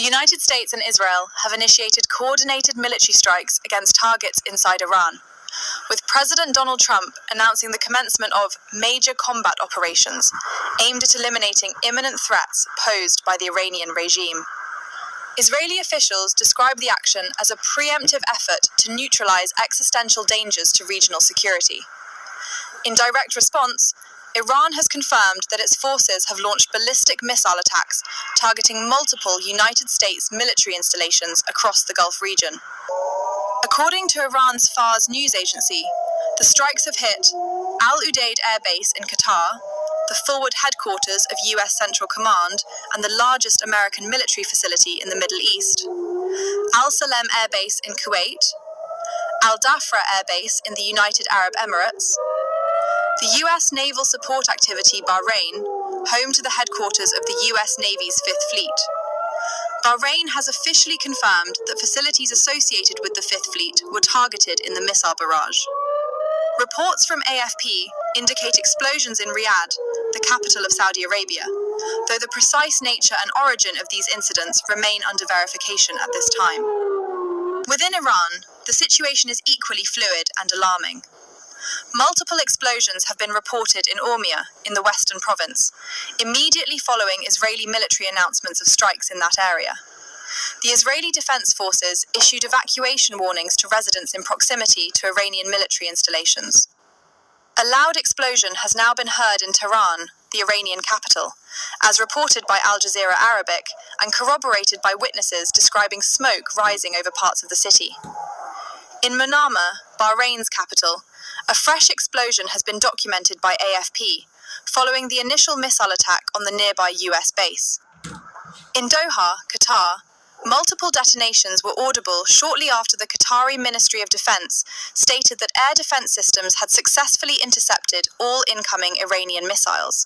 United States and Israel have initiated coordinated military strikes against targets inside Iran, with President Donald Trump announcing the commencement of major combat operations aimed at eliminating imminent threats posed by the Iranian regime. Israeli officials describe the action as a preemptive effort to neutralize existential dangers to regional security. In direct response, Iran has confirmed that its forces have launched ballistic missile attacks targeting multiple United States military installations across the Gulf region. According to Iran's Fars news agency, the strikes have hit Al Udeid Air Base in Qatar, the forward headquarters of US Central Command and the largest American military facility in the Middle East, Al Salem Air Base in Kuwait, Al Dhafra Air Base in the United Arab Emirates, the US Naval Support Activity Bahrain, home to the headquarters of the US Navy's Fifth Fleet. Bahrain has officially confirmed that facilities associated with the Fifth Fleet were targeted in the missile barrage. Reports from AFP indicate explosions in Riyadh, the capital of Saudi Arabia, though the precise nature and origin of these incidents remain under verification at this time. Within Iran, the situation is equally fluid and alarming. Multiple explosions have been reported in Urmia, in the western province, immediately following Israeli military announcements of strikes in that area. The Israeli Defense Forces issued evacuation warnings to residents in proximity to Iranian military installations. A loud explosion has now been heard in Tehran, the Iranian capital, as reported by Al Jazeera Arabic and corroborated by witnesses describing smoke rising over parts of the city. In Manama, Bahrain's capital, a fresh explosion has been documented by AFP, following the initial missile attack on the nearby US base. In Doha, Qatar, multiple detonations were audible shortly after the Qatari Ministry of Defense stated that air defense systems had successfully intercepted all incoming Iranian missiles.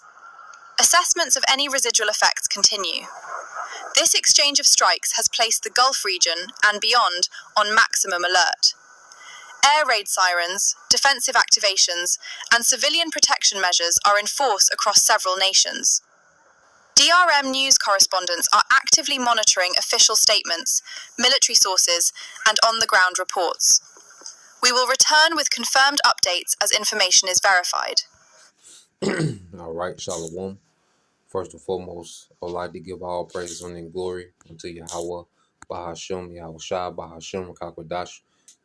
Assessments of any residual effects continue. This exchange of strikes has placed the Gulf region and beyond on maximum alert. Air raid sirens, defensive activations, and civilian protection measures are in force across several nations. DRM news correspondents are actively monitoring official statements, military sources, and on-the-ground reports. We will return with confirmed updates as information is verified. All right, Shalom. First and foremost, I would like to give all praise and glory unto Yahweh, Bahashem, Yahweh Shai, Bahashem, Kakwadash.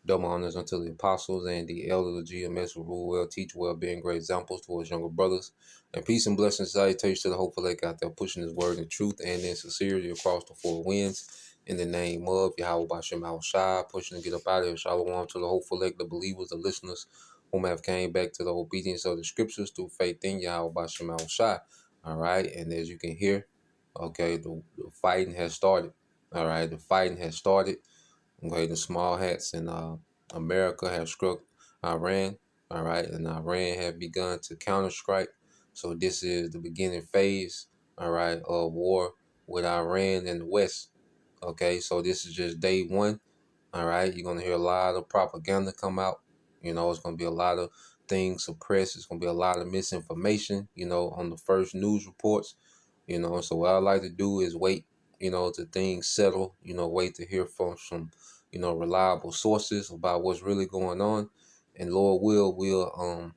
Double honors unto the apostles and the elders of GMS who rule well, teach well, being great examples towards younger brothers. And peace and blessings, salutations to the hopeful lake out there pushing his word in truth and in sincerity across the four winds. In the name of Yahweh Bashem Yahweh Shai, pushing to get up out of here. Shalom to the hopeful lake, the believers, the listeners, whom have came back to the obedience of the scriptures through faith in Yahweh Bashem Yahweh Shai. All right, and as you can hear, okay, the fighting has started. All right, the fighting has started. Okay, the small hats in America have struck Iran. All right, and Iran have begun to counter-strike. So this is the beginning phase, all right, of war with Iran and the West. Okay, so this is just day one. All right, you're going to hear a lot of propaganda come out. You know, it's going to be a lot of things suppressed. It's going to be a lot of misinformation, you know, on the first news reports. You know, so what I like to do is wait, you know, till things settle, you know, wait to hear from some, you know, reliable sources about what's really going on. And Lord we'll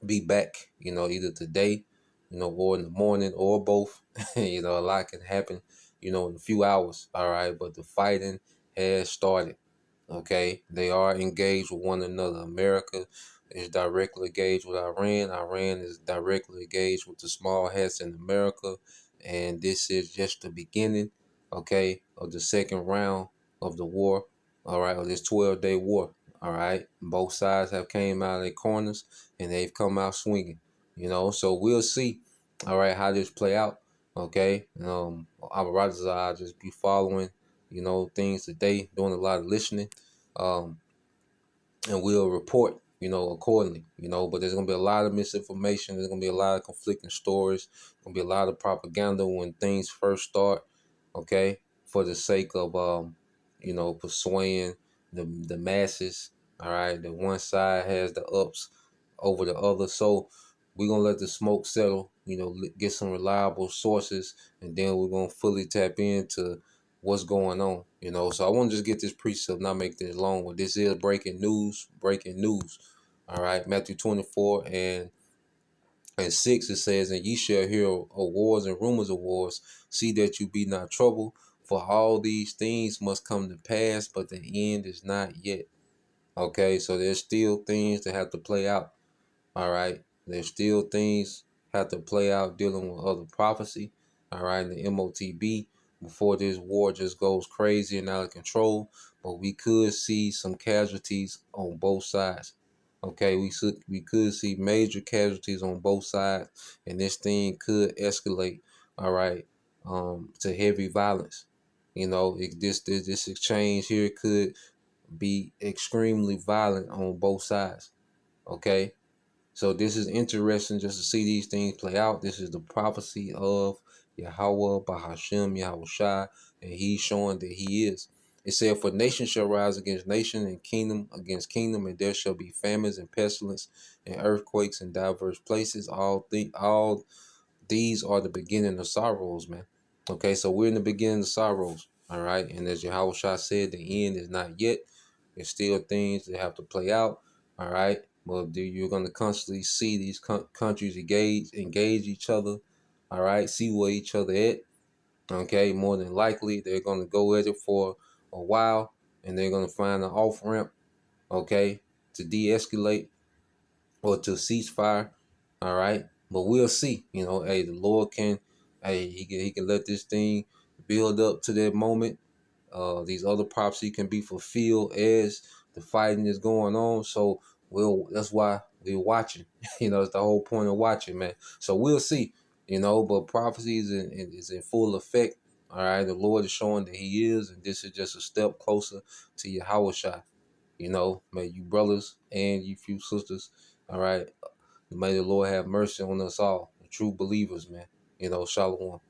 be back, you know, either today, you know, or in the morning or both. You know, a lot can happen, you know, in a few hours. All right. But the fighting has started. Okay. They are engaged with one another. America is directly engaged with Iran. Iran is directly engaged with the small hats in America. And this is just the beginning, okay, of the second round of the war, all right, of this 12-day war, all right. Both sides have came out of their corners and they've come out swinging, you know. So we'll see, all right, how this play out, okay. I'll just be following, you know, things today, doing a lot of listening, and we'll report, you know, accordingly, you know. But there's going to be a lot of misinformation. There's going to be a lot of conflicting stories. There's going to be a lot of propaganda when things first start, okay, for the sake of, you know, persuading the masses, all right. The one side has the ups over the other. So we're going to let the smoke settle, you know, get some reliable sources, and then we're going to fully tap into what's going on, you know. So I want to just get this precept, not make this long. But this is breaking news, breaking news. All right, Matthew 24 and 6, it says, and ye shall hear of wars and rumors of wars. See that you be not troubled, for all these things must come to pass, but the end is not yet. Okay, so there's still things that have to play out. All right, there's still things have to play out dealing with other prophecy. All right, the MOTB before this war just goes crazy and out of control. But we could see some casualties on both sides. Okay, we could see major casualties on both sides, and this thing could escalate. All right, to heavy violence. You know, this exchange here could be extremely violent on both sides. Okay, so this is interesting just to see these things play out. This is the prophecy of Yahweh Bahashem Yahushai, and he's showing that he is. It said, for nation shall rise against nation, and kingdom against kingdom, and there shall be famines and pestilence and earthquakes in diverse places. All these are the beginning of sorrows, man. Okay, so we're in the beginning of sorrows. All right, and as Yahushua said, the end is not yet. There's still things that have to play out. All right, but you're going to constantly see these countries engage each other. All right, see where each other at. Okay, more than likely they're going to go at it for a while, and they're going to find an off ramp. Okay, to de-escalate or to ceasefire. All right, but we'll see. You know, hey, the Lord can, hey, he can let this thing build up to that moment. These other prophecies can be fulfilled as the fighting is going on. So that's why we're watching. You know, it's the whole point of watching, man. So we'll see. You know, but prophecy is in full effect. All right, the Lord is showing that He is, and this is just a step closer to Yahushua. You know, may you brothers and you few sisters, all right, may the Lord have mercy on us all, the true believers, man. You know, Shalom.